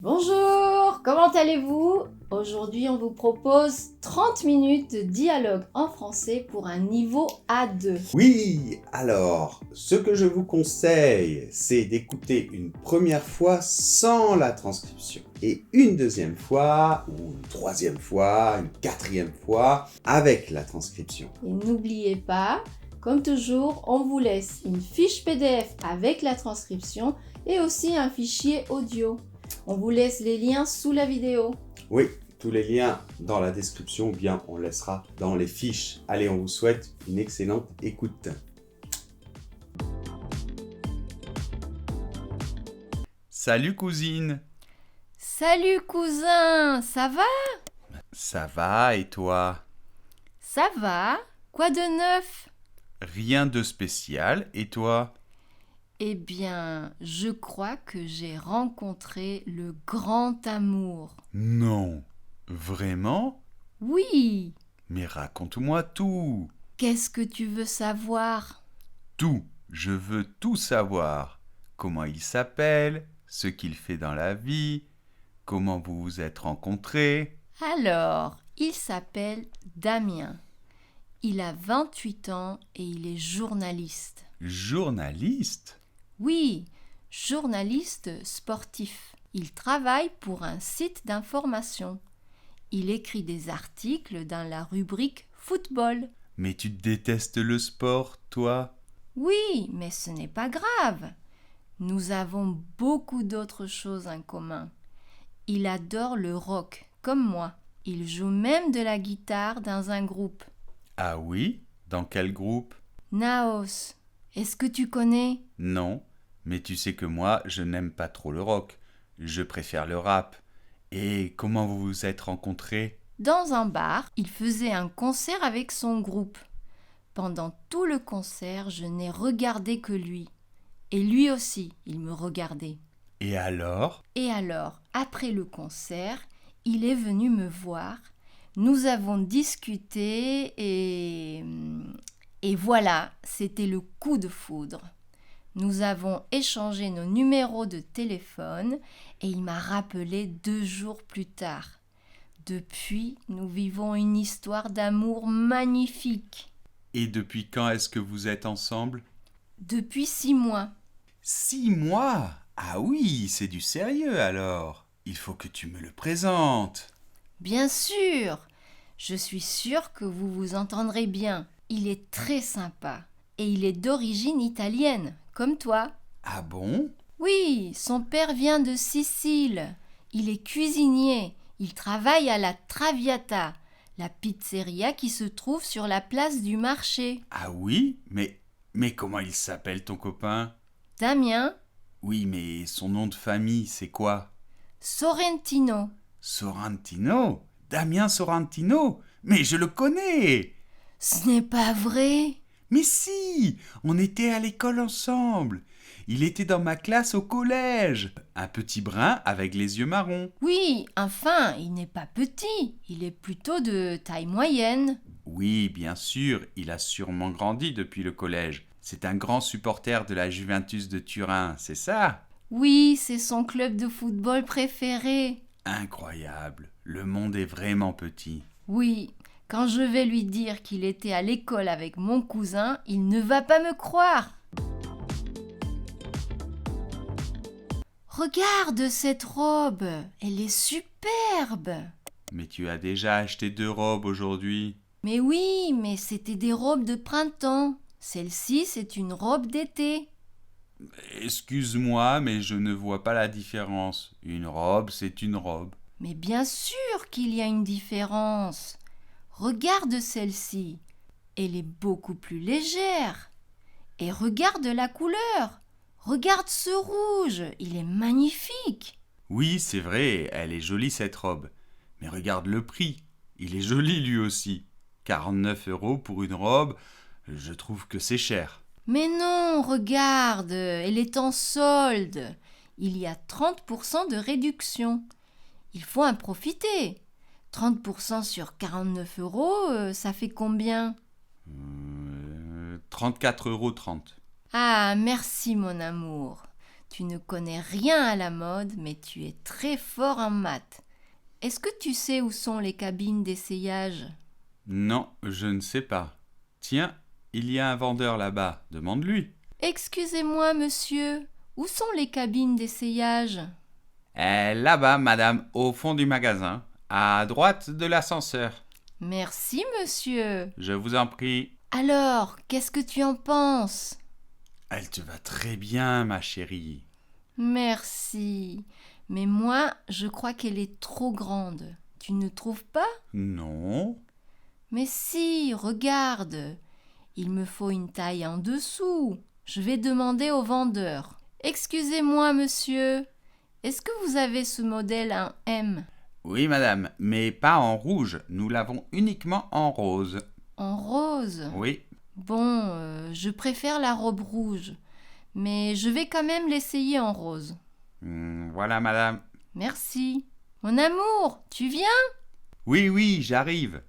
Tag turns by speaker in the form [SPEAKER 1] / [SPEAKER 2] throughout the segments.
[SPEAKER 1] Bonjour, comment allez-vous? Aujourd'hui, on vous propose 30 minutes de dialogue en français pour un niveau A2.
[SPEAKER 2] Oui, alors, ce que je vous conseille, c'est d'écouter une première fois sans la transcription et une deuxième fois, ou une troisième fois, une quatrième fois avec la transcription.
[SPEAKER 1] Et n'oubliez pas, comme toujours, on vous laisse une fiche PDF avec la transcription et aussi un fichier audio. On vous laisse les liens sous la vidéo.
[SPEAKER 2] Oui, tous les liens dans la description ou bien on laissera dans les fiches. Allez, on vous souhaite une excellente écoute.
[SPEAKER 3] Salut cousine.
[SPEAKER 1] Salut cousin, ça va?
[SPEAKER 3] Ça va et toi?
[SPEAKER 1] Ça va? Quoi de neuf?
[SPEAKER 3] Rien de spécial et toi?
[SPEAKER 1] Eh bien, je crois que j'ai rencontré le grand amour.
[SPEAKER 3] Non. Vraiment?
[SPEAKER 1] Oui,
[SPEAKER 3] Mais raconte-moi tout.
[SPEAKER 1] qu'est-ce que tu veux savoir?
[SPEAKER 3] Tout. Je veux tout savoir. Comment il s'appelle, ce qu'il fait dans la vie, comment vous vous êtes rencontrés.
[SPEAKER 1] Alors, il s'appelle Damien. Il a 28 ans et il est journaliste.
[SPEAKER 3] Journaliste?
[SPEAKER 1] Oui, journaliste sportif. Il travaille pour un site d'information. Il écrit des articles dans la rubrique football.
[SPEAKER 3] Mais tu détestes le sport, toi?
[SPEAKER 1] Oui, mais ce n'est pas grave. Nous avons beaucoup d'autres choses en commun. Il adore le rock, comme moi. Il joue même de la guitare dans un groupe.
[SPEAKER 3] Ah oui? Dans quel groupe?
[SPEAKER 1] Naos, est-ce que tu connais?
[SPEAKER 3] Non, mais tu sais que moi, je n'aime pas trop le rock. Je préfère le rap. Et comment vous vous êtes rencontrés?
[SPEAKER 1] Dans un bar, il faisait un concert avec son groupe. Pendant tout le concert, je n'ai regardé que lui. Et lui aussi, il me regardait.
[SPEAKER 3] Et alors?
[SPEAKER 1] Et alors, après le concert, il est venu me voir. Nous avons discuté et voilà, c'était le coup de foudre. Nous avons échangé nos numéros de téléphone et il m'a rappelé 2 jours plus tard. Depuis, nous vivons une histoire d'amour magnifique.
[SPEAKER 3] Et depuis quand est-ce que vous êtes ensemble?
[SPEAKER 1] Depuis 6 mois.
[SPEAKER 3] 6 mois? Ah oui, c'est du sérieux alors. Il faut que tu me le présentes.
[SPEAKER 1] Bien sûr, je suis sûre que vous vous entendrez bien. Il est très sympa et il est d'origine italienne, comme toi.
[SPEAKER 3] Ah bon?
[SPEAKER 1] Oui, son père vient de Sicile. Il est cuisinier. Il travaille à la Traviata, la pizzeria qui se trouve sur la place du marché.
[SPEAKER 3] Ah oui? Mais comment il s'appelle ton copain?
[SPEAKER 1] Damien
[SPEAKER 3] Oui, mais son nom de famille, c'est quoi?
[SPEAKER 1] Sorrentino.
[SPEAKER 3] Sorrentino? Damien Sorrentino? Mais je le connais!
[SPEAKER 1] Ce n'est pas vrai.
[SPEAKER 3] Mais si! On était à l'école ensemble. Il était dans ma classe au collège. Un petit brun avec les yeux marrons.
[SPEAKER 1] Oui, enfin, il n'est pas petit. Il est plutôt de taille moyenne.
[SPEAKER 3] Oui, bien sûr, il a sûrement grandi depuis le collège. C'est un grand supporter de la Juventus de Turin, c'est ça?
[SPEAKER 1] Oui, c'est son club de football préféré.
[SPEAKER 3] Incroyable. Le monde est vraiment petit.
[SPEAKER 1] Oui, quand je vais lui dire qu'il était à l'école avec mon cousin, il ne va pas me croire. Regarde cette robe, elle est superbe.
[SPEAKER 3] Mais tu as déjà acheté 2 robes aujourd'hui.
[SPEAKER 1] Mais oui, mais c'était des robes de printemps. Celle-ci, c'est une robe d'été.
[SPEAKER 3] Excuse-moi, mais je ne vois pas la différence. Une robe, c'est une robe.
[SPEAKER 1] Mais bien sûr qu'il y a une différence. Regarde celle-ci. Elle est beaucoup plus légère. Et regarde la couleur. Regarde ce rouge, il est magnifique.
[SPEAKER 3] Oui, c'est vrai, elle est jolie cette robe. Mais regarde le prix. Il est joli lui aussi. 49 € pour une robe, je trouve que c'est cher.
[SPEAKER 1] Mais non, regarde, elle est en solde. Il y a 30% de réduction. Il faut en profiter. 30% sur 49 €, ça fait combien?
[SPEAKER 3] 34,30 €.
[SPEAKER 1] Ah, merci mon amour. Tu ne connais rien à la mode, mais tu es très fort en maths. Est-ce que tu sais où sont les cabines d'essayage?
[SPEAKER 3] Non, je ne sais pas. Tiens, il y a un vendeur là-bas, demande-lui.
[SPEAKER 1] Excusez-moi, monsieur, où sont les cabines d'essayage?
[SPEAKER 3] Là-bas, madame, au fond du magasin, à droite de l'ascenseur.
[SPEAKER 1] Merci, monsieur.
[SPEAKER 3] Je vous en prie.
[SPEAKER 1] Alors, qu'est-ce que tu en penses?
[SPEAKER 3] Elle te va très bien, ma chérie.
[SPEAKER 1] Merci. Mais moi, je crois qu'elle est trop grande. Tu ne trouves pas?
[SPEAKER 3] Non.
[SPEAKER 1] Mais si, regarde. Il me faut une taille en dessous. Je vais demander au vendeur. Excusez-moi, monsieur. Est-ce que vous avez ce modèle en M?
[SPEAKER 3] Oui, madame, mais pas en rouge. Nous l'avons uniquement en rose.
[SPEAKER 1] En rose?
[SPEAKER 3] Oui.
[SPEAKER 1] Bon, je préfère la robe rouge. Mais je vais quand même l'essayer en rose.
[SPEAKER 3] Voilà, madame.
[SPEAKER 1] Merci. Mon amour, tu viens?
[SPEAKER 3] Oui, j'arrive.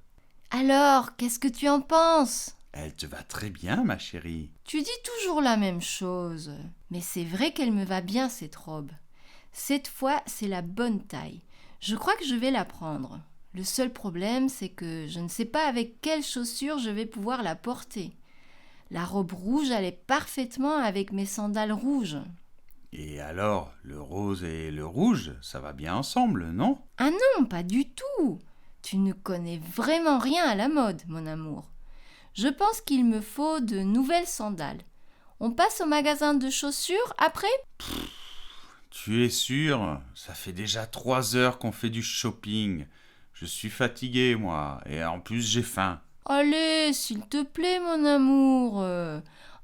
[SPEAKER 1] Alors, qu'est-ce que tu en penses?
[SPEAKER 3] Elle te va très bien, ma chérie.
[SPEAKER 1] Tu dis toujours la même chose. Mais c'est vrai qu'elle me va bien, cette robe. Cette fois, c'est la bonne taille. Je crois que je vais la prendre. Le seul problème, c'est que je ne sais pas avec quelles chaussures je vais pouvoir la porter. La robe rouge allait parfaitement avec mes sandales rouges.
[SPEAKER 3] Et alors, le rose et le rouge, ça va bien ensemble, non?
[SPEAKER 1] Ah non, pas du tout. Tu ne connais vraiment rien à la mode, mon amour. Je pense qu'il me faut de nouvelles sandales. On passe au magasin de chaussures après?
[SPEAKER 3] Tu es sûr? Ça fait déjà 3 heures qu'on fait du shopping. Je suis fatigué, moi, et en plus j'ai faim.
[SPEAKER 1] Allez, s'il te plaît, mon amour.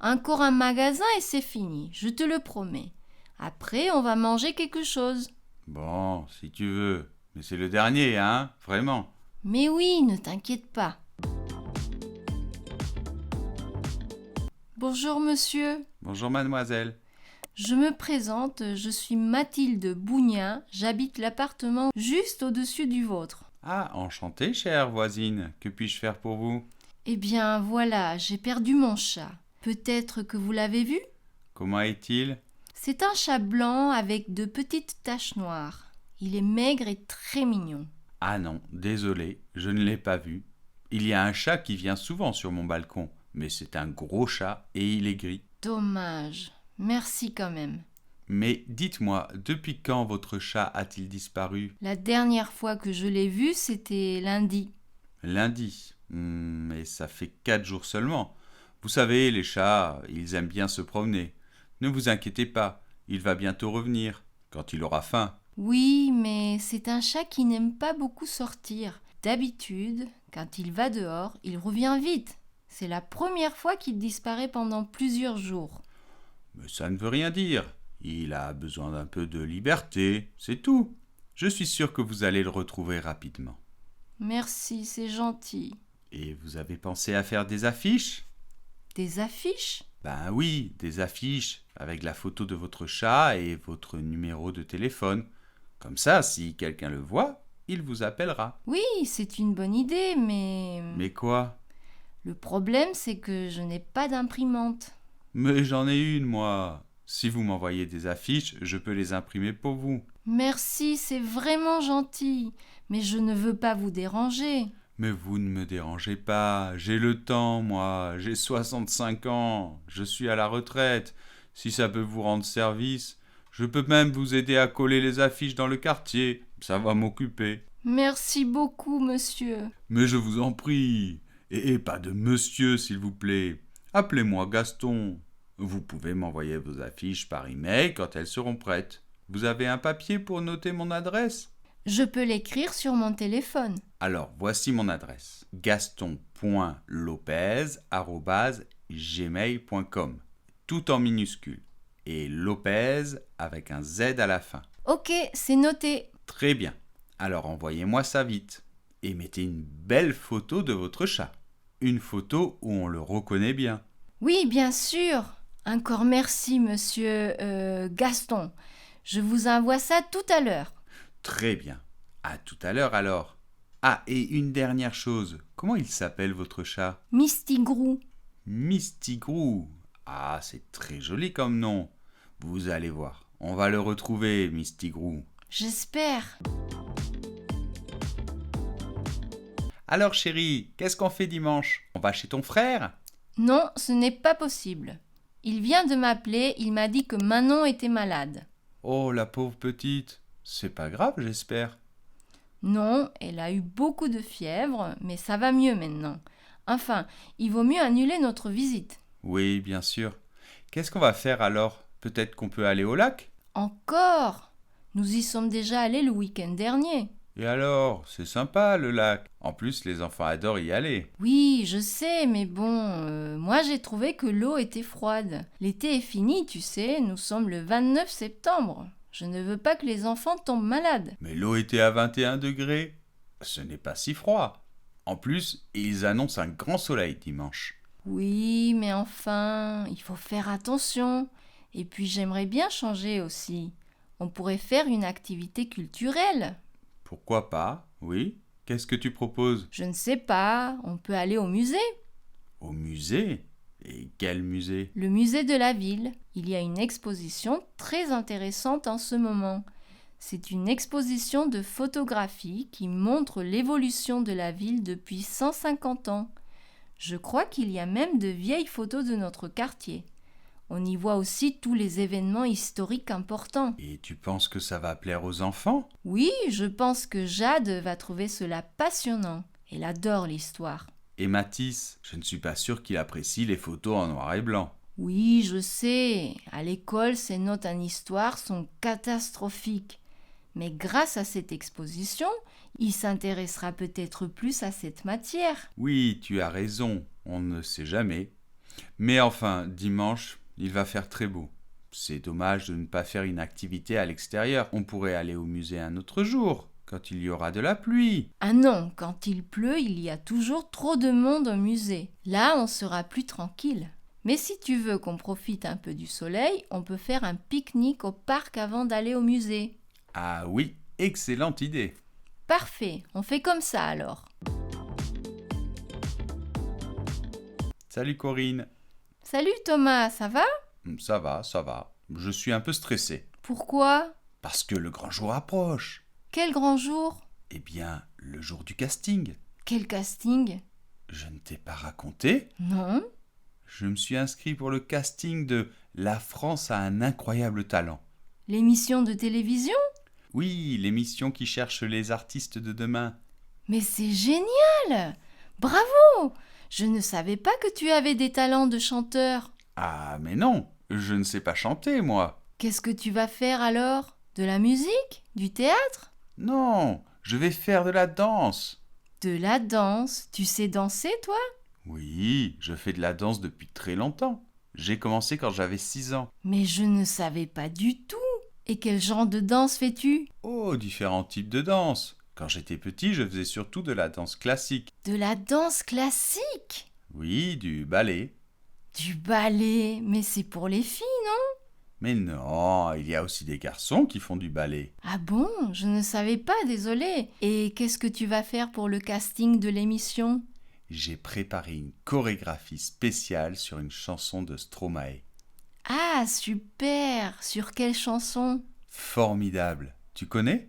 [SPEAKER 1] Encore un magasin et c'est fini, je te le promets. Après, on va manger quelque chose.
[SPEAKER 3] Bon, si tu veux. Mais c'est le dernier, hein? Vraiment.
[SPEAKER 1] Mais oui, ne t'inquiète pas. Bonjour, monsieur.
[SPEAKER 3] Bonjour, mademoiselle.
[SPEAKER 1] Je me présente, je suis Mathilde Bougnin, j'habite l'appartement juste au-dessus du vôtre.
[SPEAKER 3] Ah, enchantée, chère voisine. Que puis-je faire pour vous?
[SPEAKER 1] Eh bien, voilà, j'ai perdu mon chat. Peut-être que vous l'avez vu?
[SPEAKER 3] Comment est-il?
[SPEAKER 1] C'est un chat blanc avec de petites taches noires. Il est maigre et très mignon.
[SPEAKER 3] Ah non, désolé, je ne l'ai pas vu. Il y a un chat qui vient souvent sur mon balcon, mais c'est un gros chat et il est gris.
[SPEAKER 1] Dommage. Merci quand même.
[SPEAKER 3] Mais dites-moi, depuis quand votre chat a-t-il disparu?
[SPEAKER 1] La dernière fois que je l'ai vu, c'était lundi.
[SPEAKER 3] Lundi. Mais ça fait 4 jours seulement. Vous savez, les chats, ils aiment bien se promener. Ne vous inquiétez pas, il va bientôt revenir, quand il aura faim.
[SPEAKER 1] Oui, mais c'est un chat qui n'aime pas beaucoup sortir. D'habitude, quand il va dehors, il revient vite. C'est la première fois qu'il disparaît pendant plusieurs jours.
[SPEAKER 3] Mais ça ne veut rien dire. Il a besoin d'un peu de liberté, c'est tout. Je suis sûr que vous allez le retrouver rapidement.
[SPEAKER 1] Merci, c'est gentil.
[SPEAKER 3] Et vous avez pensé à faire des affiches?
[SPEAKER 1] Des affiches?
[SPEAKER 3] Ben oui, des affiches avec la photo de votre chat et votre numéro de téléphone. Comme ça, si quelqu'un le voit, il vous appellera.
[SPEAKER 1] Oui, c'est une bonne idée, mais...
[SPEAKER 3] Mais quoi?
[SPEAKER 1] Le problème, c'est que je n'ai pas d'imprimante.
[SPEAKER 3] Mais j'en ai une, moi. Si vous m'envoyez des affiches, je peux les imprimer pour vous.
[SPEAKER 1] Merci, c'est vraiment gentil. Mais je ne veux pas vous déranger.
[SPEAKER 3] Mais vous ne me dérangez pas. J'ai le temps, moi. J'ai 65 ans. Je suis à la retraite. Si ça peut vous rendre service, je peux même vous aider à coller les affiches dans le quartier. Ça va m'occuper.
[SPEAKER 1] Merci beaucoup, monsieur.
[SPEAKER 3] Mais je vous en prie. Et pas de monsieur, s'il vous plaît. Appelez-moi Gaston. Vous pouvez m'envoyer vos affiches par email quand elles seront prêtes. Vous avez un papier pour noter mon adresse?
[SPEAKER 1] Je peux l'écrire sur mon téléphone.
[SPEAKER 3] Alors, voici mon adresse. gaston.lopez@gmail.com. Tout en minuscule. Et Lopez avec un Z à la fin.
[SPEAKER 1] Ok, c'est noté.
[SPEAKER 3] Très bien. Alors envoyez-moi ça vite. Et mettez une belle photo de votre chat. Une photo où on le reconnaît bien.
[SPEAKER 1] Oui, bien sûr. Encore merci, monsieur Gaston. Je vous envoie ça tout à l'heure.
[SPEAKER 3] Très bien. À tout à l'heure alors. Ah, et une dernière chose. Comment il s'appelle votre chat?
[SPEAKER 1] Mistigrou.
[SPEAKER 3] Mistigrou. Ah, c'est très joli comme nom. Vous allez voir. On va le retrouver, Miss Tigrou.
[SPEAKER 1] J'espère.
[SPEAKER 3] Alors chérie, qu'est-ce qu'on fait dimanche? On va chez ton frère?
[SPEAKER 1] Non, ce n'est pas possible. Il vient de m'appeler, il m'a dit que Manon était malade.
[SPEAKER 3] Oh, la pauvre petite. C'est pas grave, j'espère.
[SPEAKER 1] Non, elle a eu beaucoup de fièvre, mais ça va mieux maintenant. Enfin, il vaut mieux annuler notre visite.
[SPEAKER 3] Oui, bien sûr. Qu'est-ce qu'on va faire alors? Peut-être qu'on peut aller au lac?
[SPEAKER 1] Encore? Nous y sommes déjà allés le week-end dernier.
[SPEAKER 3] Et alors, c'est sympa le lac. En plus, les enfants adorent y aller.
[SPEAKER 1] Oui, je sais, mais bon, moi j'ai trouvé que l'eau était froide. L'été est fini, tu sais, nous sommes le 29 septembre. Je ne veux pas que les enfants tombent malades.
[SPEAKER 3] Mais l'eau était à 21 degrés. Ce n'est pas si froid. En plus, ils annoncent un grand soleil dimanche.
[SPEAKER 1] Oui, mais enfin, il faut faire attention. Et puis j'aimerais bien changer aussi. On pourrait faire une activité culturelle.
[SPEAKER 3] Pourquoi pas? Oui. Qu'est-ce que tu proposes?
[SPEAKER 1] Je ne sais pas, on peut aller au musée.
[SPEAKER 3] Au musée? Et quel musée?
[SPEAKER 1] Le musée de la ville. Il y a une exposition très intéressante en ce moment. C'est une exposition de photographie qui montre l'évolution de la ville depuis 150 ans. Je crois qu'il y a même de vieilles photos de notre quartier. On y voit aussi tous les événements historiques importants.
[SPEAKER 3] Et tu penses que ça va plaire aux enfants?
[SPEAKER 1] Oui, je pense que Jade va trouver cela passionnant. Elle adore l'histoire.
[SPEAKER 3] Et Matisse, je ne suis pas sûr qu'il apprécie les photos en noir et blanc.
[SPEAKER 1] Oui, je sais. À l'école, ses notes en histoire sont catastrophiques. Mais grâce à cette exposition, il s'intéressera peut-être plus à cette matière.
[SPEAKER 3] Oui, tu as raison, on ne sait jamais. Mais enfin, dimanche, il va faire très beau. C'est dommage de ne pas faire une activité à l'extérieur. On pourrait aller au musée un autre jour, quand il y aura de la pluie.
[SPEAKER 1] Ah non, quand il pleut, il y a toujours trop de monde au musée. Là, on sera plus tranquille. Mais si tu veux qu'on profite un peu du soleil, on peut faire un pique-nique au parc avant d'aller au musée.
[SPEAKER 3] Ah oui, excellente idée.
[SPEAKER 1] Parfait, on fait comme ça alors.
[SPEAKER 3] Salut Corinne.
[SPEAKER 1] Salut Thomas, ça va?
[SPEAKER 3] Ça va, ça va. Je suis un peu stressé.
[SPEAKER 1] Pourquoi?
[SPEAKER 3] Parce que le grand jour approche.
[SPEAKER 1] Quel grand jour?
[SPEAKER 3] Eh bien, le jour du casting.
[SPEAKER 1] Quel casting?
[SPEAKER 3] Je ne t'ai pas raconté?
[SPEAKER 1] Non?
[SPEAKER 3] Je me suis inscrit pour le casting de La France a un incroyable talent.
[SPEAKER 1] L'émission de télévision?
[SPEAKER 3] Oui, l'émission qui cherche les artistes de demain.
[SPEAKER 1] Mais c'est génial! Bravo! Je ne savais pas que tu avais des talents de chanteur.
[SPEAKER 3] Ah, mais non, je ne sais pas chanter, moi.
[SPEAKER 1] Qu'est-ce que tu vas faire alors? De la musique? Du théâtre?
[SPEAKER 3] Non, je vais faire de la danse.
[SPEAKER 1] De la danse? Tu sais danser, toi?
[SPEAKER 3] Oui, je fais de la danse depuis très longtemps. J'ai commencé quand j'avais 6 ans.
[SPEAKER 1] Mais je ne savais pas du tout. Et quel genre de danse fais-tu?
[SPEAKER 3] Oh, différents types de danse. Quand j'étais petit, je faisais surtout de la danse classique.
[SPEAKER 1] De la danse classique?
[SPEAKER 3] Oui, du ballet.
[SPEAKER 1] Du ballet? Mais c'est pour les filles, non?
[SPEAKER 3] Mais non, il y a aussi des garçons qui font du ballet.
[SPEAKER 1] Ah bon? Je ne savais pas, désolée. Et qu'est-ce que tu vas faire pour le casting de l'émission?
[SPEAKER 3] J'ai préparé une chorégraphie spéciale sur une chanson de Stromae.
[SPEAKER 1] Ah, super! Sur quelle chanson?
[SPEAKER 3] Formidable. Tu connais?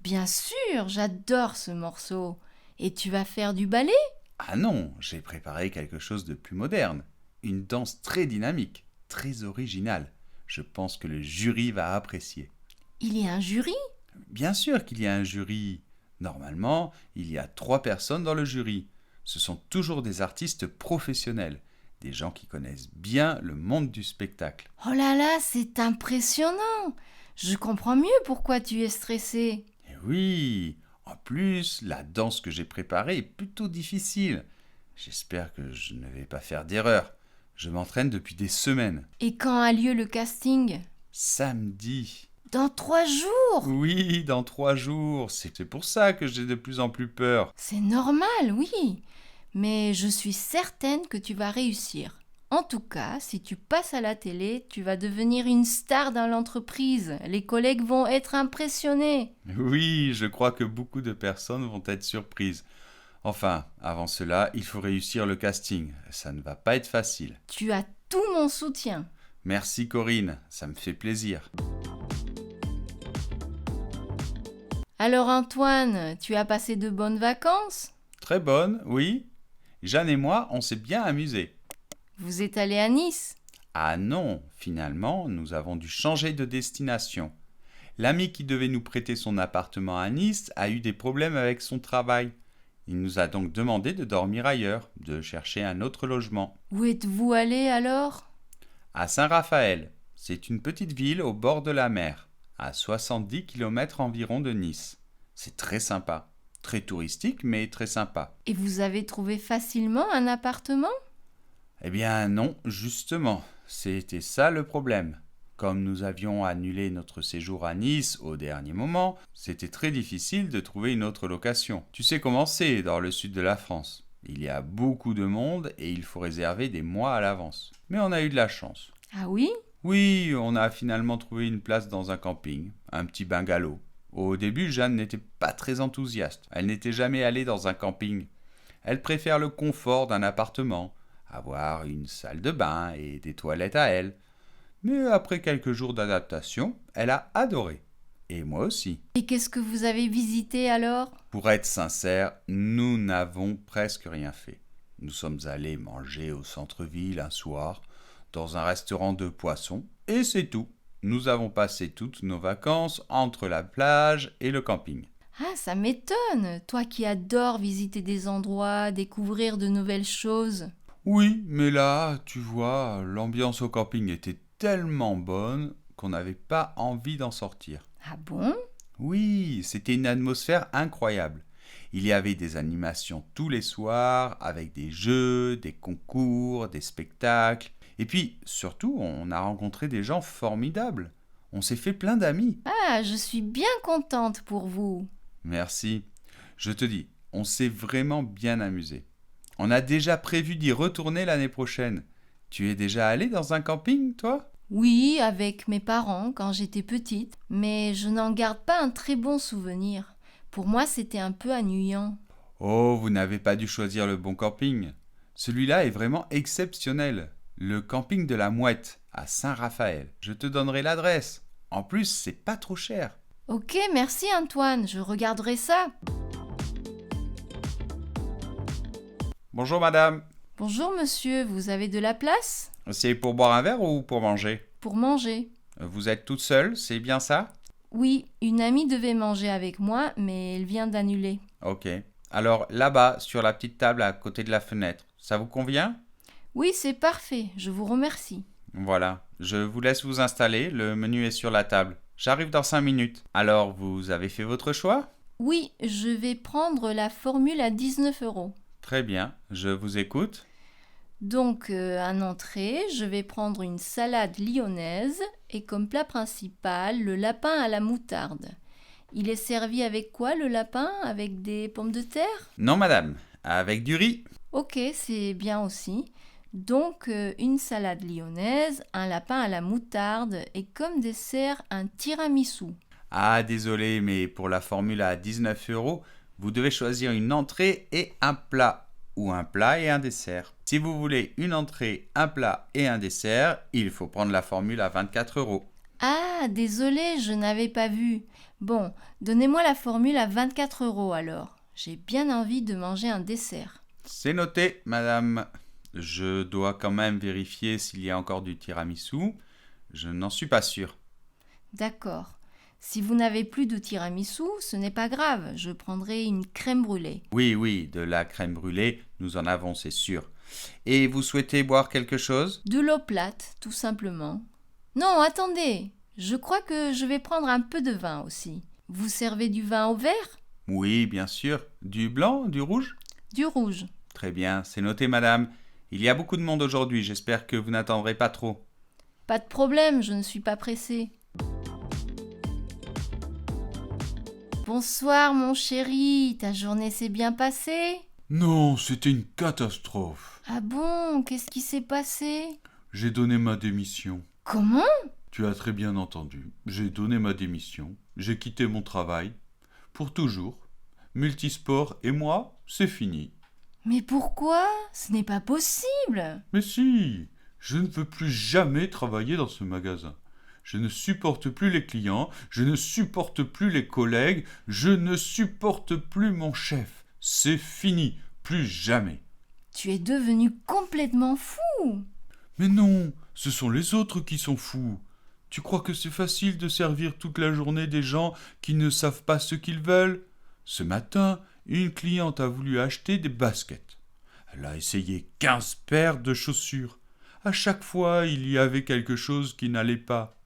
[SPEAKER 1] Bien sûr, j'adore ce morceau. Et tu vas faire du ballet?
[SPEAKER 3] Ah non, j'ai préparé quelque chose de plus moderne. Une danse très dynamique, très originale. Je pense que le jury va apprécier.
[SPEAKER 1] Il y a un jury?
[SPEAKER 3] Bien sûr qu'il y a un jury. Normalement, il y a 3 personnes dans le jury. Ce sont toujours des artistes professionnels, des gens qui connaissent bien le monde du spectacle.
[SPEAKER 1] Oh là là, c'est impressionnant! Je comprends mieux pourquoi tu es stressé.
[SPEAKER 3] Et oui, en plus, la danse que j'ai préparée est plutôt difficile. J'espère que je ne vais pas faire d'erreur. Je m'entraîne depuis des semaines.
[SPEAKER 1] Et quand a lieu le casting?
[SPEAKER 3] Samedi.
[SPEAKER 1] Dans 3 jours!
[SPEAKER 3] Oui, dans 3 jours. C'est pour ça que j'ai de plus en plus peur.
[SPEAKER 1] C'est normal, oui. Mais je suis certaine que tu vas réussir. En tout cas, si tu passes à la télé, tu vas devenir une star dans l'entreprise. Les collègues vont être impressionnés.
[SPEAKER 3] Oui, je crois que beaucoup de personnes vont être surprises. Enfin, avant cela, il faut réussir le casting. Ça ne va pas être facile.
[SPEAKER 1] Tu as tout mon soutien.
[SPEAKER 3] Merci Corinne, ça me fait plaisir.
[SPEAKER 1] Alors Antoine, tu as passé de bonnes vacances?
[SPEAKER 3] Très bonne, oui. Jeanne et moi, on s'est bien amusés.
[SPEAKER 1] Vous êtes allé à Nice?
[SPEAKER 3] Ah non, finalement, nous avons dû changer de destination. L'ami qui devait nous prêter son appartement à Nice a eu des problèmes avec son travail. Il nous a donc demandé de dormir ailleurs, de chercher un autre logement.
[SPEAKER 1] Où êtes-vous allé alors?
[SPEAKER 3] À Saint-Raphaël, c'est une petite ville au bord de la mer, à 70 km environ de Nice. C'est très sympa, très touristique mais très sympa.
[SPEAKER 1] Et vous avez trouvé facilement un appartement?
[SPEAKER 3] Eh bien non, justement, c'était ça le problème. Comme nous avions annulé notre séjour à Nice au dernier moment, c'était très difficile de trouver une autre location. Tu sais comment c'est dans le sud de la France. Il y a beaucoup de monde et il faut réserver des mois à l'avance. Mais on a eu de la chance.
[SPEAKER 1] Ah oui?
[SPEAKER 3] Oui, on a finalement trouvé une place dans un camping, un petit bungalow. Au début, Jeanne n'était pas très enthousiaste. Elle n'était jamais allée dans un camping. Elle préfère le confort d'un appartement, avoir une salle de bain et des toilettes à elle. Mais après quelques jours d'adaptation, elle a adoré. Et moi aussi.
[SPEAKER 1] Et qu'est-ce que vous avez visité alors?
[SPEAKER 3] Pour être sincère, nous n'avons presque rien fait. Nous sommes allés manger au centre-ville un soir, dans un restaurant de poissons, et c'est tout. Nous avons passé toutes nos vacances entre la plage et le camping.
[SPEAKER 1] Ah, ça m'étonne, toi qui adores visiter des endroits, découvrir de nouvelles choses.
[SPEAKER 3] Oui, mais là, tu vois, l'ambiance au camping était tellement bonne qu'on n'avait pas envie d'en sortir.
[SPEAKER 1] Ah bon?
[SPEAKER 3] Oui, c'était une atmosphère incroyable. Il y avait des animations tous les soirs, avec des jeux, des concours, des spectacles. Et puis, surtout, on a rencontré des gens formidables. On s'est fait plein d'amis.
[SPEAKER 1] Ah, je suis bien contente pour vous.
[SPEAKER 3] Merci. Je te dis, on s'est vraiment bien amusé. On a déjà prévu d'y retourner l'année prochaine. Tu es déjà allé dans un camping, toi?
[SPEAKER 1] Oui, avec mes parents quand j'étais petite, mais je n'en garde pas un très bon souvenir. Pour moi, c'était un peu ennuyant.
[SPEAKER 3] Oh, vous n'avez pas dû choisir le bon camping. Celui-là est vraiment exceptionnel. Le camping de la Mouette, à Saint-Raphaël. Je te donnerai l'adresse. En plus, c'est pas trop cher.
[SPEAKER 1] Ok, merci Antoine, je regarderai ça.
[SPEAKER 3] Bonjour madame.
[SPEAKER 1] Bonjour monsieur, vous avez de la place?
[SPEAKER 3] C'est pour boire un verre ou pour manger?
[SPEAKER 1] Pour manger.
[SPEAKER 3] Vous êtes toute seule, c'est bien ça?
[SPEAKER 1] Oui, une amie devait manger avec moi, mais elle vient d'annuler.
[SPEAKER 3] Ok. Alors là-bas, sur la petite table à côté de la fenêtre, ça vous convient?
[SPEAKER 1] Oui, c'est parfait, je vous remercie.
[SPEAKER 3] Voilà. Je vous laisse vous installer, le menu est sur la table. J'arrive dans 5 minutes. Alors, vous avez fait votre choix?
[SPEAKER 1] Oui, je vais prendre la formule à 19 €.
[SPEAKER 3] Très bien, je vous écoute.
[SPEAKER 1] Donc, en entrée, je vais prendre une salade lyonnaise et comme plat principal, le lapin à la moutarde. Il est servi avec quoi le lapin? Avec des pommes de terre?
[SPEAKER 3] Non madame, avec du riz.
[SPEAKER 1] Ok, c'est bien aussi. Donc, une salade lyonnaise, un lapin à la moutarde et comme dessert, un tiramisu.
[SPEAKER 3] Ah, désolé, mais pour la formule à 19 €, vous devez choisir une entrée et un plat, ou un plat et un dessert. Si vous voulez une entrée, un plat et un dessert, il faut prendre la formule à 24 €.
[SPEAKER 1] Ah, désolé, je n'avais pas vu. Bon, donnez-moi la formule à 24 € alors. J'ai bien envie de manger un dessert.
[SPEAKER 3] C'est noté, madame. Je dois quand même vérifier s'il y a encore du tiramisu. Je n'en suis pas sûr.
[SPEAKER 1] D'accord. Si vous n'avez plus de tiramisu, ce n'est pas grave, je prendrai une crème brûlée.
[SPEAKER 3] Oui, de la crème brûlée, nous en avons, c'est sûr. Et vous souhaitez boire quelque chose?
[SPEAKER 1] De l'eau plate, tout simplement. Non, attendez, je crois que je vais prendre un peu de vin aussi. Vous servez du vin au verre?
[SPEAKER 3] Oui, bien sûr. Du blanc, du rouge?
[SPEAKER 1] Du rouge.
[SPEAKER 3] Très bien, c'est noté, madame. Il y a beaucoup de monde aujourd'hui, j'espère que vous n'attendrez pas trop.
[SPEAKER 1] Pas de problème, je ne suis pas pressée. Bonsoir mon chéri, ta journée s'est bien passée?
[SPEAKER 3] Non, c'était une catastrophe.
[SPEAKER 1] Ah bon, qu'est-ce qui s'est passé?
[SPEAKER 3] J'ai donné ma démission.
[SPEAKER 1] Comment?
[SPEAKER 3] Tu as très bien entendu. J'ai donné ma démission. J'ai quitté mon travail. Pour toujours. Multisport et moi, c'est fini.
[SPEAKER 1] Mais pourquoi? Ce n'est pas possible.
[SPEAKER 3] Mais si, Je ne veux plus jamais travailler dans ce magasin. Je ne supporte plus les clients, je ne supporte plus les collègues, je ne supporte plus mon chef. C'est fini, plus jamais.
[SPEAKER 1] Tu es devenu complètement fou.
[SPEAKER 3] Mais non, ce sont les autres qui sont fous. Tu crois que c'est facile de servir toute la journée des gens qui ne savent pas ce qu'ils veulent? Ce matin, une cliente a voulu acheter des baskets. Elle a essayé 15 paires de chaussures. À chaque fois, il y avait quelque chose qui n'allait pas.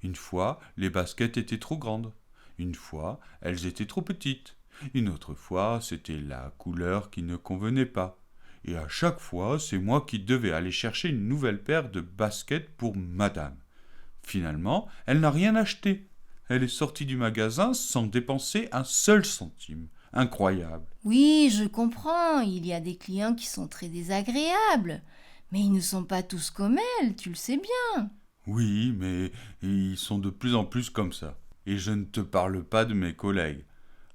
[SPEAKER 3] Une fois, les baskets étaient trop grandes. Une fois, elles étaient trop petites. Une autre fois, c'était la couleur qui ne convenait pas. Et à chaque fois, c'est moi qui devais aller chercher une nouvelle paire de baskets pour madame. Finalement, elle n'a rien acheté. Elle est sortie du magasin sans dépenser un seul centime. Incroyable.
[SPEAKER 1] Oui, je comprends, il y a des clients qui sont très désagréables. Mais ils ne sont pas tous comme elle, tu le sais bien.
[SPEAKER 3] Oui, mais ils sont de plus en plus comme ça. Et je ne te parle pas de mes collègues.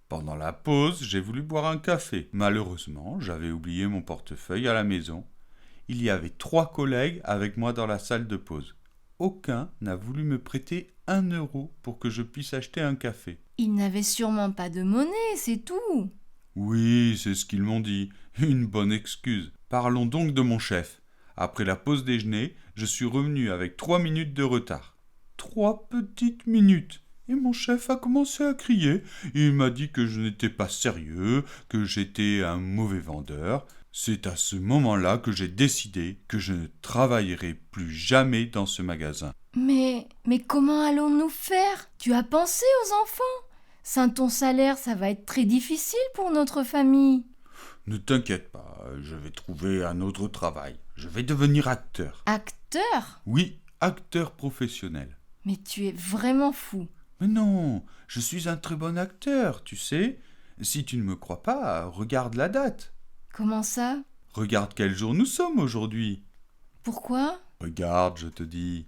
[SPEAKER 3] Pendant la pause, j'ai voulu boire un café. Malheureusement, j'avais oublié mon portefeuille à la maison. Il y avait 3 collègues avec moi dans la salle de pause. Aucun n'a voulu me prêter 1 euro pour que je puisse acheter un café.
[SPEAKER 1] Ils n'avaient sûrement pas de monnaie, c'est tout.
[SPEAKER 3] Oui, c'est ce qu'ils m'ont dit. Une bonne excuse. Parlons donc de mon chef. Après la pause déjeuner, je suis revenu avec 3 minutes de retard. 3 petites minutes. Et mon chef a commencé à crier. Il m'a dit que je n'étais pas sérieux, que j'étais un mauvais vendeur. C'est à ce moment-là que j'ai décidé que je ne travaillerai plus jamais dans ce magasin.
[SPEAKER 1] Mais comment allons-nous faire? Tu as pensé aux enfants? Sans ton salaire, ça va être très difficile pour notre famille.
[SPEAKER 3] Ne t'inquiète pas, je vais trouver un autre travail. Je vais devenir acteur.
[SPEAKER 1] Acteur?
[SPEAKER 3] Oui, acteur professionnel.
[SPEAKER 1] Mais tu es vraiment fou.
[SPEAKER 3] Mais non, je suis un très bon acteur, tu sais. Si tu ne me crois pas, regarde la date.
[SPEAKER 1] Comment ça?
[SPEAKER 3] Regarde quel jour nous sommes aujourd'hui.
[SPEAKER 1] Pourquoi?
[SPEAKER 3] Regarde, je te dis.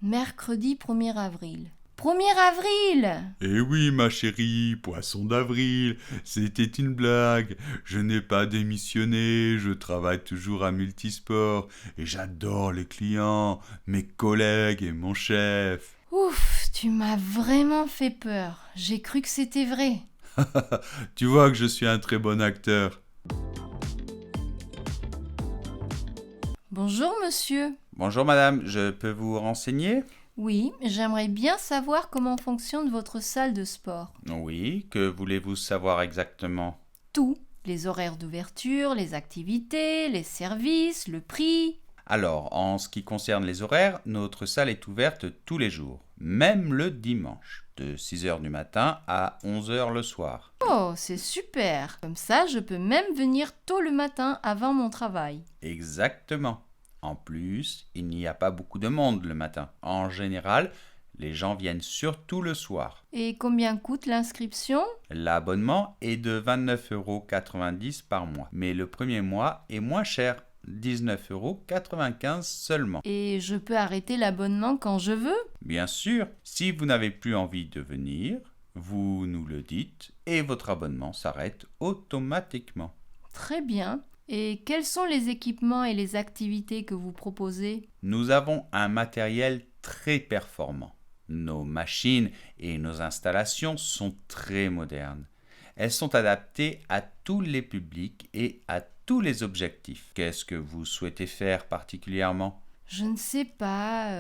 [SPEAKER 1] Mercredi 1er avril. 1er avril!
[SPEAKER 3] Eh oui, ma chérie, poisson d'avril, c'était une blague. Je n'ai pas démissionné, je travaille toujours à Multisport et j'adore les clients, mes collègues et mon chef.
[SPEAKER 1] Ouf, tu m'as vraiment fait peur. J'ai cru que c'était vrai.
[SPEAKER 3] Tu vois que je suis un très bon acteur.
[SPEAKER 1] Bonjour, monsieur.
[SPEAKER 3] Bonjour madame, je peux vous renseigner?
[SPEAKER 1] Oui, j'aimerais bien savoir comment fonctionne votre salle de sport.
[SPEAKER 3] Oui, que voulez-vous savoir exactement?
[SPEAKER 1] Tout. Les horaires d'ouverture, les activités, les services, le prix.
[SPEAKER 3] Alors, en ce qui concerne les horaires, notre salle est ouverte tous les jours, même le dimanche, de 6h du matin à 11h le soir.
[SPEAKER 1] Oh, c'est super. Comme ça, je peux même venir tôt le matin avant mon travail.
[SPEAKER 3] Exactement. En plus, il n'y a pas beaucoup de monde le matin. En général, les gens viennent surtout le soir.
[SPEAKER 1] Et combien coûte l'inscription?
[SPEAKER 3] L'abonnement est de 29,90 € par mois, mais le premier mois est moins cher, 19,95 € seulement.
[SPEAKER 1] Et je peux arrêter l'abonnement quand je veux?
[SPEAKER 3] Bien sûr, si vous n'avez plus envie de venir, vous nous le dites et votre abonnement s'arrête automatiquement.
[SPEAKER 1] Très bien. Et quels sont les équipements et les activités que vous proposez?
[SPEAKER 3] Nous avons un matériel très performant. Nos machines et nos installations sont très modernes. Elles sont adaptées à tous les publics et à tous les objectifs. Qu'est-ce que vous souhaitez faire particulièrement?
[SPEAKER 1] Je ne sais pas,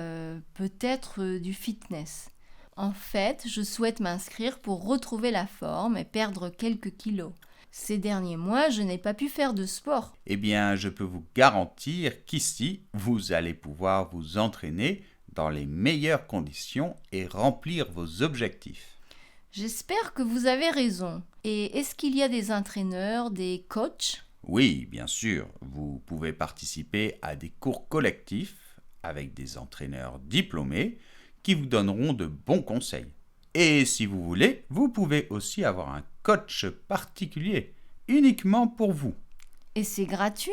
[SPEAKER 1] peut-être du fitness. En fait, je souhaite m'inscrire pour retrouver la forme et perdre quelques kilos. Ces derniers mois, je n'ai pas pu faire de sport.
[SPEAKER 3] Eh bien, je peux vous garantir qu'ici, vous allez pouvoir vous entraîner dans les meilleures conditions et remplir vos objectifs.
[SPEAKER 1] J'espère que vous avez raison. Et est-ce qu'il y a des entraîneurs, des coachs?
[SPEAKER 3] Oui, bien sûr, vous pouvez participer à des cours collectifs avec des entraîneurs diplômés qui vous donneront de bons conseils. Et si vous voulez, vous pouvez aussi avoir un coach particulier, uniquement pour vous.
[SPEAKER 1] Et c'est gratuit?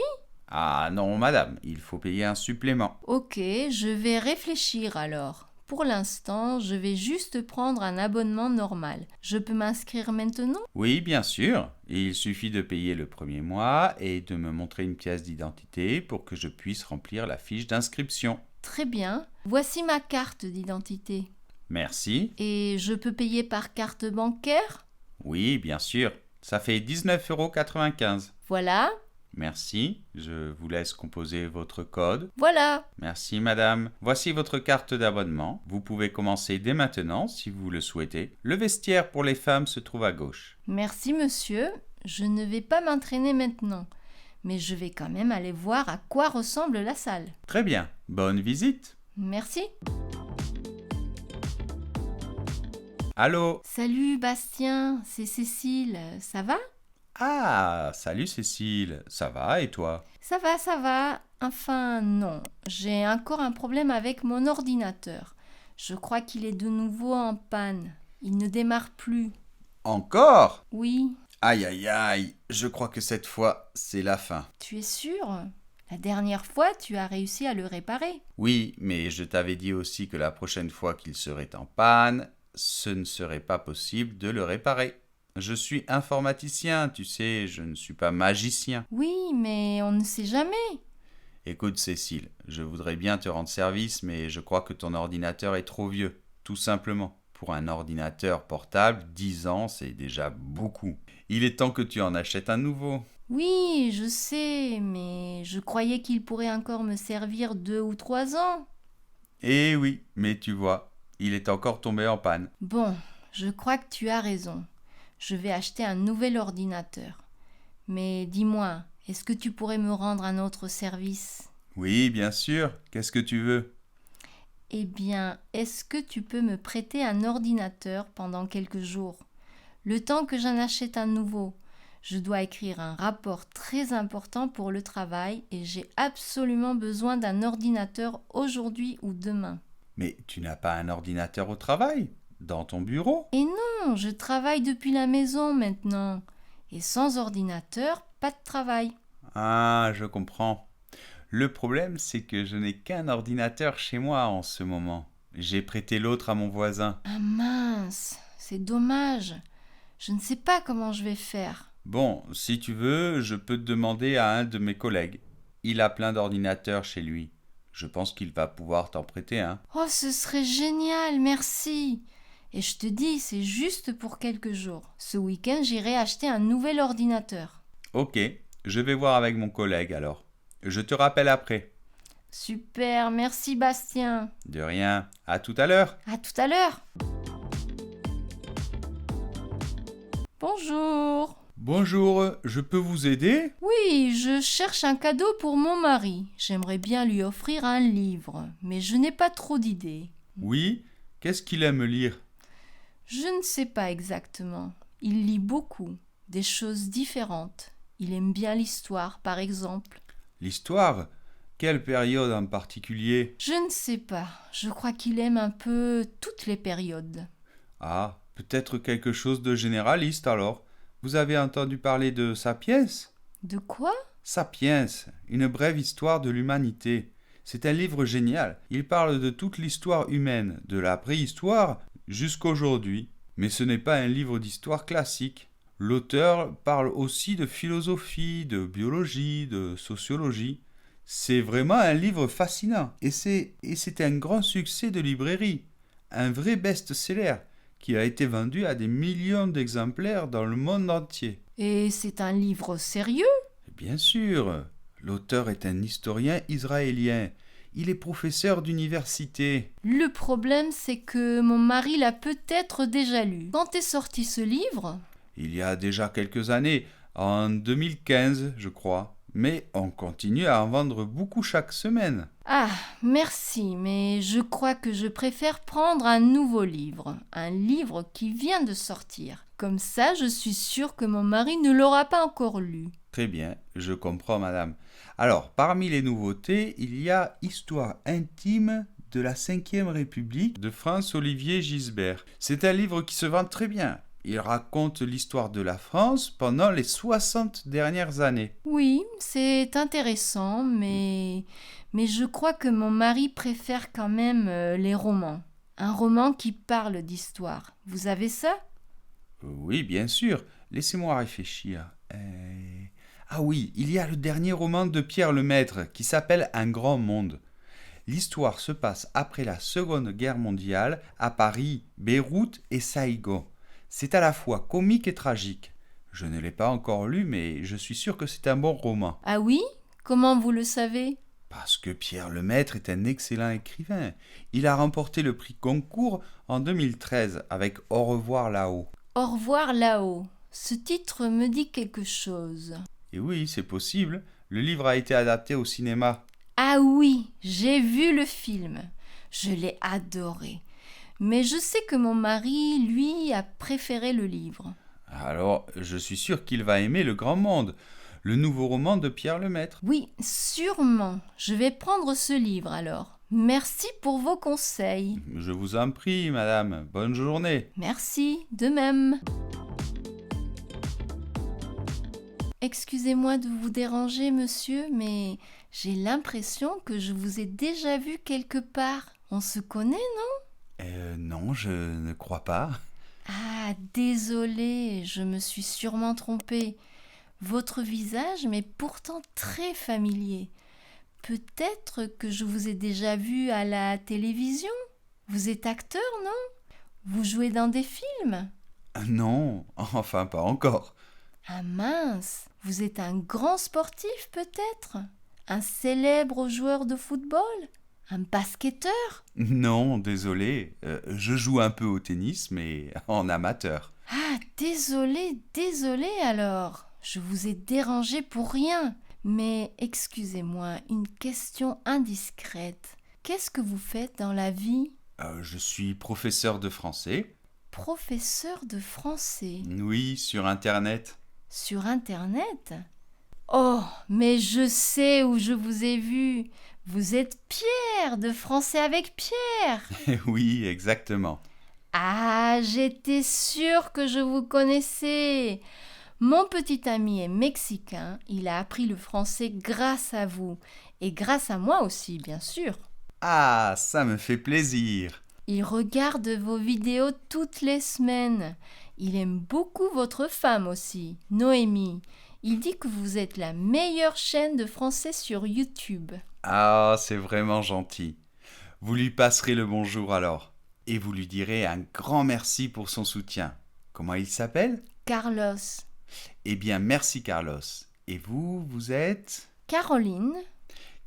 [SPEAKER 3] Ah non, madame, il faut payer un supplément.
[SPEAKER 1] Ok, je vais réfléchir alors. pour l'instant, je vais juste prendre un abonnement normal. Je peux m'inscrire maintenant?
[SPEAKER 3] Oui, bien sûr. Il suffit de payer le premier mois et de me montrer une pièce d'identité pour que je puisse remplir la fiche d'inscription.
[SPEAKER 1] Très bien. Voici ma carte d'identité.
[SPEAKER 3] Merci.
[SPEAKER 1] Et je peux payer par carte bancaire?
[SPEAKER 3] Oui, bien sûr. Ça fait 19,95 €.
[SPEAKER 1] Voilà,
[SPEAKER 3] Merci. Je vous laisse composer votre code.
[SPEAKER 1] voilà.
[SPEAKER 3] Merci, madame. Voici votre carte d'abonnement. Vous pouvez commencer dès maintenant si vous le souhaitez. Le vestiaire pour les femmes se trouve à gauche.
[SPEAKER 1] Merci, monsieur. Je ne vais pas m'entraîner maintenant, mais je vais quand même aller voir à quoi ressemble la salle.
[SPEAKER 3] Très bien. Bonne visite.
[SPEAKER 1] Merci.
[SPEAKER 3] Allô?
[SPEAKER 1] Salut, Bastien, c'est Cécile. Ça va?
[SPEAKER 3] Ah, salut Cécile. Ça va et toi?
[SPEAKER 1] Ça va, ça va. Enfin, non. J'ai encore un problème avec mon ordinateur. Je crois qu'il est de nouveau en panne. Il ne démarre plus.
[SPEAKER 3] Encore?
[SPEAKER 1] Oui,
[SPEAKER 3] Aïe aïe aïe. Je crois que cette fois, c'est la fin.
[SPEAKER 1] tu es sûr? La dernière fois, tu as réussi à le réparer.
[SPEAKER 3] Oui, mais je t'avais dit aussi que la prochaine fois qu'il serait en panne, ce ne serait pas possible de le réparer. Je suis informaticien, tu sais, je ne suis pas magicien.
[SPEAKER 1] Oui, mais on ne sait jamais.
[SPEAKER 3] Écoute Cécile, je voudrais bien te rendre service, mais je crois que ton ordinateur est trop vieux, tout simplement. Pour un ordinateur portable, 10 ans, c'est déjà beaucoup. Il est temps que tu en achètes un nouveau.
[SPEAKER 1] Oui, je sais, mais je croyais qu'il pourrait encore me servir 2 ou 3 ans.
[SPEAKER 3] Eh oui, mais tu vois, il est encore tombé en panne.
[SPEAKER 1] Bon, je crois que tu as raison. Je vais acheter un nouvel ordinateur. Mais dis-moi, est-ce que tu pourrais me rendre un autre service?
[SPEAKER 3] Oui, bien sûr, qu'est-ce que tu veux?
[SPEAKER 1] Eh bien, est-ce que tu peux me prêter un ordinateur pendant quelques jours? Le temps que j'en achète un nouveau. Je dois écrire un rapport très important pour le travail et j'ai absolument besoin d'un ordinateur aujourd'hui ou demain.
[SPEAKER 3] Mais tu n'as pas un ordinateur au travail? Dans ton bureau?
[SPEAKER 1] Et non, je travaille depuis la maison maintenant. Et sans ordinateur, pas de travail.
[SPEAKER 3] Ah, je comprends. Le problème, c'est que je n'ai qu'un ordinateur chez moi en ce moment. J'ai prêté l'autre à mon voisin.
[SPEAKER 1] Ah mince, c'est dommage. Je ne sais pas comment je vais faire.
[SPEAKER 3] Bon, si tu veux, je peux te demander à un de mes collègues. Il a plein d'ordinateurs chez lui. Je pense qu'il va pouvoir t'en prêter un.
[SPEAKER 1] Oh, ce serait génial, merci. Et je te dis, c'est juste pour quelques jours. Ce week-end, j'irai acheter un nouvel ordinateur.
[SPEAKER 3] Ok, je vais voir avec mon collègue alors. Je te rappelle après.
[SPEAKER 1] Super, merci Bastien.
[SPEAKER 3] De rien. À tout à l'heure.
[SPEAKER 1] À tout à l'heure. Bonjour.
[SPEAKER 3] Bonjour, je peux vous aider?
[SPEAKER 1] Oui, je cherche un cadeau pour mon mari. J'aimerais bien lui offrir un livre, mais je n'ai pas trop d'idées.
[SPEAKER 3] Oui, qu'est-ce qu'il aime lire?
[SPEAKER 1] Je ne sais pas exactement. Il lit beaucoup, des choses différentes. Il aime bien l'histoire, par exemple.
[SPEAKER 3] L'histoire? Quelle période en particulier?
[SPEAKER 1] Je ne sais pas. Je crois qu'il aime un peu toutes les périodes.
[SPEAKER 3] Ah, peut-être quelque chose de généraliste alors. Vous avez entendu parler de Sapiens?
[SPEAKER 1] De quoi?
[SPEAKER 3] Sapiens, une brève histoire de l'humanité. C'est un livre génial. Il parle de toute l'histoire humaine, de la préhistoire jusqu'aujourd'hui. Mais ce n'est pas un livre d'histoire classique. L'auteur parle aussi de philosophie, de biologie, de sociologie. C'est vraiment un livre fascinant. Et c'est un grand succès de librairie. Un vrai best-seller qui a été vendu à des millions d'exemplaires dans le monde entier.
[SPEAKER 1] Et c'est un livre sérieux?
[SPEAKER 3] Bien sûr, l'auteur est un historien israélien. Il est professeur d'université.
[SPEAKER 1] Le problème, c'est que mon mari l'a peut-être déjà lu. Quand est sorti ce livre?
[SPEAKER 3] Il y a déjà quelques années, en 2015, je crois. Mais on continue à en vendre beaucoup chaque semaine.
[SPEAKER 1] Ah, merci, mais je crois que je préfère prendre un nouveau livre. Un livre qui vient de sortir. Comme ça, je suis sûre que mon mari ne l'aura pas encore lu.
[SPEAKER 3] Très bien, je comprends, madame. Alors, parmi les nouveautés, il y a Histoire intime de la Ve République de Franz-Olivier Gisbert. C'est un livre qui se vend très bien. Il raconte l'histoire de la France pendant les 60 dernières années.
[SPEAKER 1] Oui, c'est intéressant, mais je crois que mon mari préfère quand même les romans. Un roman qui parle d'histoire. Vous avez ça?
[SPEAKER 3] Oui, bien sûr. Laissez-moi réfléchir. Ah oui, il y a le dernier roman de Pierre Lemaître qui s'appelle Un grand monde. L'histoire se passe après la Seconde Guerre mondiale à Paris, Beyrouth et Saïgon. C'est à la fois comique et tragique. Je ne l'ai pas encore lu, mais je suis sûr que c'est un bon roman.
[SPEAKER 1] Ah oui? Comment vous le savez?
[SPEAKER 3] Parce que Pierre Lemaître est un excellent écrivain. Il a remporté le prix Goncourt en 2013 avec Au revoir là-haut.
[SPEAKER 1] Au revoir là-haut. Ce titre me dit quelque chose.
[SPEAKER 3] Et oui, c'est possible. Le livre a été adapté au cinéma.
[SPEAKER 1] Ah oui, j'ai vu le film. Je l'ai adoré. Mais je sais que mon mari, lui, a préféré le livre.
[SPEAKER 3] Alors, je suis sûr qu'il va aimer Le Grand Monde, le nouveau roman de Pierre Lemaître.
[SPEAKER 1] Oui, sûrement. Je vais prendre ce livre alors. Merci pour vos conseils.
[SPEAKER 3] Je vous en prie, madame. Bonne journée.
[SPEAKER 1] Merci, de même. Excusez-moi de vous déranger, monsieur, mais j'ai l'impression que je vous ai déjà vu quelque part. On se connaît, non?
[SPEAKER 3] Non, je ne crois pas.
[SPEAKER 1] Ah, désolée, je me suis sûrement trompée. Votre visage m'est pourtant très familier. Peut-être que je vous ai déjà vu à la télévision? Vous êtes acteur, non? Vous jouez dans des films?
[SPEAKER 3] Non, enfin pas encore.
[SPEAKER 1] Ah mince, vous êtes un grand sportif peut-être? Un célèbre joueur de football? Un basketteur?
[SPEAKER 3] Non, désolé. Je joue un peu au tennis, mais en amateur.
[SPEAKER 1] Ah, désolé alors. Je vous ai dérangé pour rien. Mais excusez-moi, une question indiscrète. Qu'est-ce que vous faites dans la vie?
[SPEAKER 3] Je suis professeur de français.
[SPEAKER 1] Professeur de français.
[SPEAKER 3] Oui, sur Internet.
[SPEAKER 1] Sur Internet? Oh, mais je sais où je vous ai vu. Vous êtes Pierre, de Français avec Pierre.
[SPEAKER 3] Oui, exactement.
[SPEAKER 1] Ah, j'étais sûre que je vous connaissais. Mon petit ami est mexicain. Il a appris le français grâce à vous. Et grâce à moi aussi, bien sûr.
[SPEAKER 3] Ah, ça me fait plaisir.
[SPEAKER 1] Il regarde vos vidéos toutes les semaines. Il aime beaucoup votre femme aussi, Noémie. Il dit que vous êtes la meilleure chaîne de français sur YouTube.
[SPEAKER 3] Ah, c'est vraiment gentil. Vous lui passerez le bonjour alors. Et vous lui direz un grand merci pour son soutien. Comment il s'appelle?
[SPEAKER 1] Carlos.
[SPEAKER 3] Eh bien, merci Carlos. Et vous, vous êtes?
[SPEAKER 1] Caroline.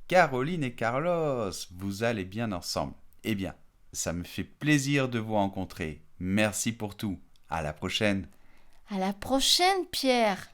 [SPEAKER 3] Caroline et Carlos, vous allez bien ensemble. Eh bien, ça me fait plaisir de vous rencontrer. Merci pour tout. À la prochaine.
[SPEAKER 1] À la prochaine, Pierre.